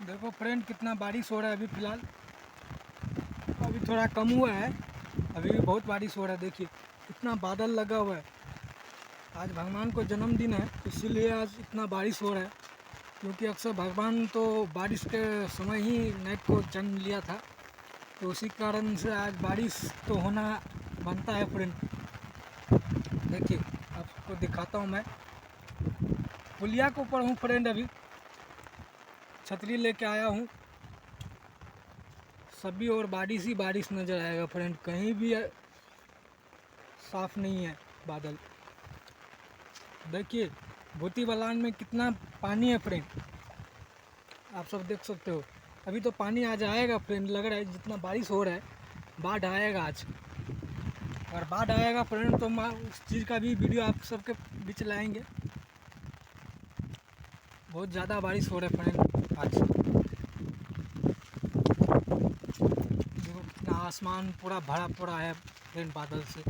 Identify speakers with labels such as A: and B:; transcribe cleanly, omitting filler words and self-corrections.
A: देखो फ्रेंड कितना बारिश हो रहा है अभी फ़िलहाल। अभी थोड़ा कम हुआ है, अभी भी बहुत बारिश हो रहा है। देखिए कितना बादल लगा हुआ है। आज भगवान को जन्मदिन है, इसीलिए आज इतना बारिश हो रहा है। क्योंकि अक्सर भगवान तो बारिश के समय ही नाइट को जन्म लिया था, तो उसी कारण से आज बारिश तो होना बनता है फ्रेंड। देखिए आपको दिखाता हूँ मैं, पुलिया के ऊपर हूँ फ्रेंड। अभी छतरी लेके आया हूँ। सभी और बारिश ही बारिश नज़र आएगा फ्रेंड, कहीं भी साफ नहीं है बादल। देखिए भूती बलान में कितना पानी है फ्रेंड, आप सब देख सकते हो। अभी तो पानी आ जाएगा फ्रेंड, लग रहा है जितना बारिश हो रहा है बाढ़ आएगा आज। अगर बाढ़ आएगा फ्रेंड तो मैं उस चीज़ का भी वीडियो आप सबके बीच लाएंगे। बहुत ज़्यादा बारिश हो रहा है फ्रेंड आज। देखो कितना आसमान पूरा भरा पड़ा है फ्रेंड बादल से।